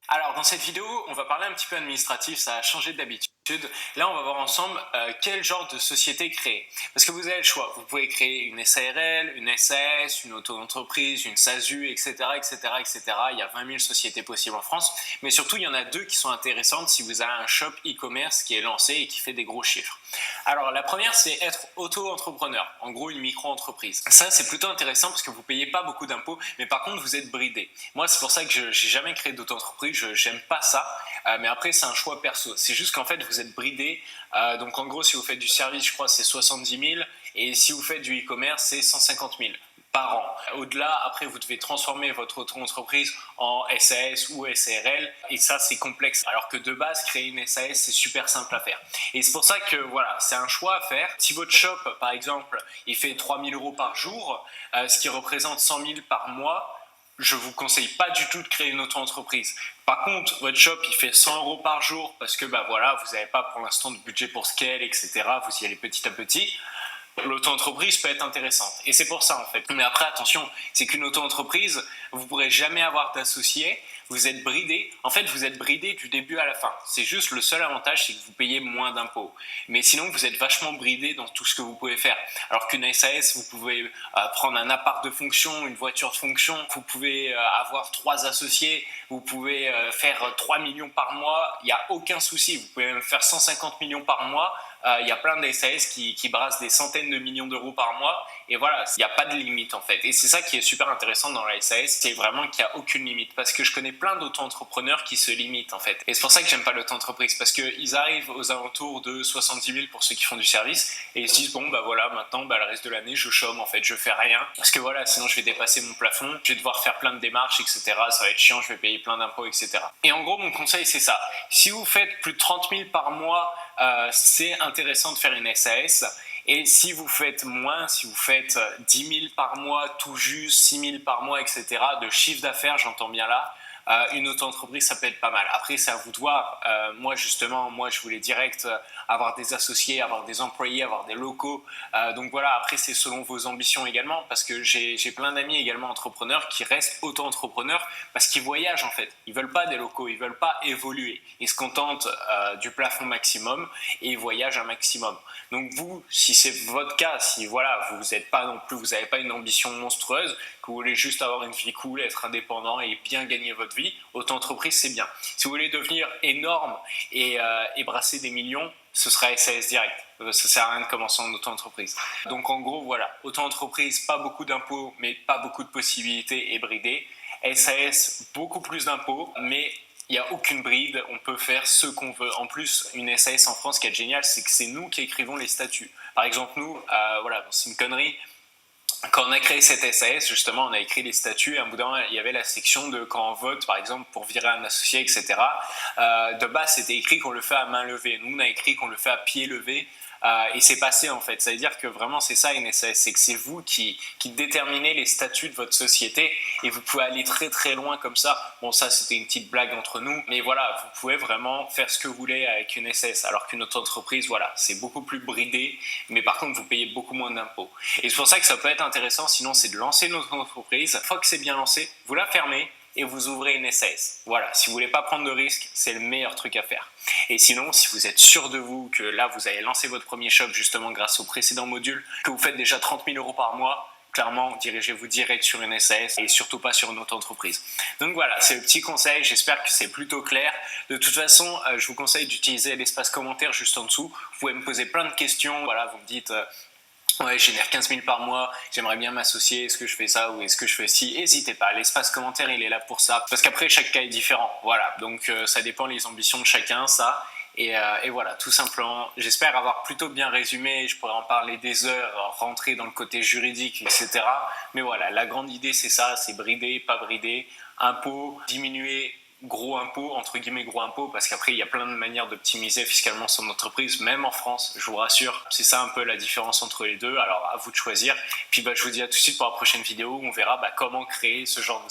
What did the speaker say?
Alors dans cette vidéo, on va parler un petit peu administratif, ça a changé d'habitude. Là, on va voir ensemble quel genre de société créer. Parce que vous avez le choix, vous pouvez créer une SARL, une SAS, une auto-entreprise, une SASU, etc., etc., etc. Il y a 20 000 sociétés possibles en France, mais surtout, il y en a deux qui sont intéressantes si vous avez un shop e-commerce qui est lancé et qui fait des gros chiffres. Alors la première, c'est être auto-entrepreneur, en gros une micro-entreprise. Ça, c'est plutôt intéressant parce que vous ne payez pas beaucoup d'impôts, mais par contre, vous êtes bridé. Moi, c'est pour ça que je n'ai jamais créé d'auto-entreprise, je n'aime pas ça, mais après, c'est un choix perso. C'est juste qu'en fait, vous êtes bridé. Donc en gros, si vous faites du service, je crois, c'est 70 000, et si vous faites du e-commerce, c'est 150 000 par an. Au-delà, après, vous devez transformer votre auto-entreprise en SAS ou SARL, et ça, c'est complexe. Alors que de base, créer une SAS, c'est super simple à faire. Et c'est pour ça que, voilà, c'est un choix à faire. Si votre shop, par exemple, il fait 3 000 euros par jour, ce qui représente 100 000 par mois, je ne vous conseille pas du tout de créer une auto-entreprise. Par contre, votre shop, il fait 100 euros par jour parce que voilà, vous n'avez pas pour l'instant de budget pour scale, etc. Vous y allez petit à petit. L'auto-entreprise peut être intéressante. Et c'est pour ça en fait. Mais après, attention, c'est qu'une auto-entreprise, vous ne pourrez jamais avoir d'associé, vous êtes bridé. En fait, vous êtes bridé du début à la fin. C'est juste le seul avantage, c'est que vous payez moins d'impôts. Mais sinon, vous êtes vachement bridé dans tout ce que vous pouvez faire. Alors qu'une SAS, vous pouvez prendre un appart de fonction, une voiture de fonction, vous pouvez avoir 3 associés, vous pouvez faire 3 millions par mois, il n'y a aucun souci. Vous pouvez même faire 150 millions par mois. Il y a plein de SAS qui brassent des centaines de millions d'euros par mois, et voilà, il n'y a pas de limite en fait. Et c'est ça qui est super intéressant dans la SAS, c'est vraiment qu'il n'y a aucune limite, parce que je connais plein d'auto-entrepreneurs qui se limitent en fait. Et c'est pour ça que j'aime pas l'auto-entreprise, parce qu'ils arrivent aux alentours de 70 000 pour ceux qui font du service, et ils se disent bon bah voilà, maintenant le reste de l'année je chôme en fait, je fais rien, parce que voilà, sinon je vais dépasser mon plafond, je vais devoir faire plein de démarches, etc. Ça va être chiant, je vais payer plein d'impôts, etc. Et en gros, mon conseil c'est ça, si vous faites plus de 30 000 par mois, c'est intéressant de faire une SAS. Et si vous faites moins, si vous faites 10 000 par mois, tout juste 6 000 par mois, etc., de chiffre d'affaires, j'entends bien là, une auto-entreprise, ça peut être pas mal. Après, c'est à vous de voir. Moi, justement, je voulais direct avoir des associés, avoir des employés, avoir des locaux. Donc voilà, après, c'est selon vos ambitions également, parce que j'ai plein d'amis également entrepreneurs qui restent auto-entrepreneurs parce qu'ils voyagent en fait. Ils veulent pas des locaux, ils veulent pas évoluer. Ils se contentent du plafond maximum et ils voyagent un maximum. Donc vous, si c'est votre cas, si voilà, vous n'êtes pas non plus, vous n'avez pas une ambition monstrueuse, que vous voulez juste avoir une vie cool, être indépendant et bien gagner votre vie, auto-entreprise c'est bien. Si vous voulez devenir énorme et brasser des millions, ce sera SAS direct. Ça sert à rien de commencer en auto-entreprise. Donc en gros, voilà, auto-entreprise, pas beaucoup d'impôts, mais pas beaucoup de possibilités et bridé. SAS, beaucoup plus d'impôts, mais il n'y a aucune bride, on peut faire ce qu'on veut. En plus, une SAS en France, ce qui est génial, c'est que c'est nous qui écrivons les statuts. Par exemple, nous, voilà, c'est une connerie. Quand on a créé cette SAS, justement, on a écrit les statuts et à un bout d'un moment, il y avait la section de quand on vote, par exemple, pour virer un associé, etc. De base, c'était écrit qu'on le fait à main levée. Nous, on a écrit qu'on le fait à pied levé. Et c'est passé en fait. Ça veut dire que vraiment c'est ça une SAS, c'est que c'est vous qui déterminez les statuts de votre société et vous pouvez aller très très loin comme ça. Bon, ça c'était une petite blague entre nous, mais voilà, vous pouvez vraiment faire ce que vous voulez avec une SAS, alors qu'une autre entreprise, voilà, c'est beaucoup plus bridé, mais par contre vous payez beaucoup moins d'impôts. Et c'est pour ça que ça peut être intéressant, sinon c'est de lancer une autre entreprise. Une fois que c'est bien lancé, vous la fermez et vous ouvrez une SAS. Voilà, si vous voulez pas prendre de risques, c'est le meilleur truc à faire. Et sinon, si vous êtes sûr de vous, que là vous avez lancé votre premier shop justement grâce au précédent module, que vous faites déjà 30 000 euros par mois, clairement, dirigez-vous direct sur une SAS et surtout pas sur une autre entreprise. Donc voilà, c'est le petit conseil, j'espère que c'est plutôt clair. De toute façon, je vous conseille d'utiliser l'espace commentaire juste en dessous. Vous pouvez me poser plein de questions, voilà, vous me dites... ouais, je génère 15 000 par mois, j'aimerais bien m'associer, est-ce que je fais ça ou est-ce que je fais ci? N'hésitez pas, l'espace commentaire il est là pour ça, parce qu'après chaque cas est différent, voilà, donc ça dépend les ambitions de chacun, ça, et voilà, tout simplement, j'espère avoir plutôt bien résumé, je pourrais en parler des heures, rentrer dans le côté juridique, etc. Mais voilà, la grande idée c'est ça, c'est brider, pas brider, impôt, diminuer, gros impôt, entre guillemets gros impôt, parce qu'après il y a plein de manières d'optimiser fiscalement son entreprise, même en France, je vous rassure. C'est ça un peu la différence entre les deux, alors à vous de choisir. Puis je vous dis à tout de suite pour la prochaine vidéo où on verra comment créer ce genre de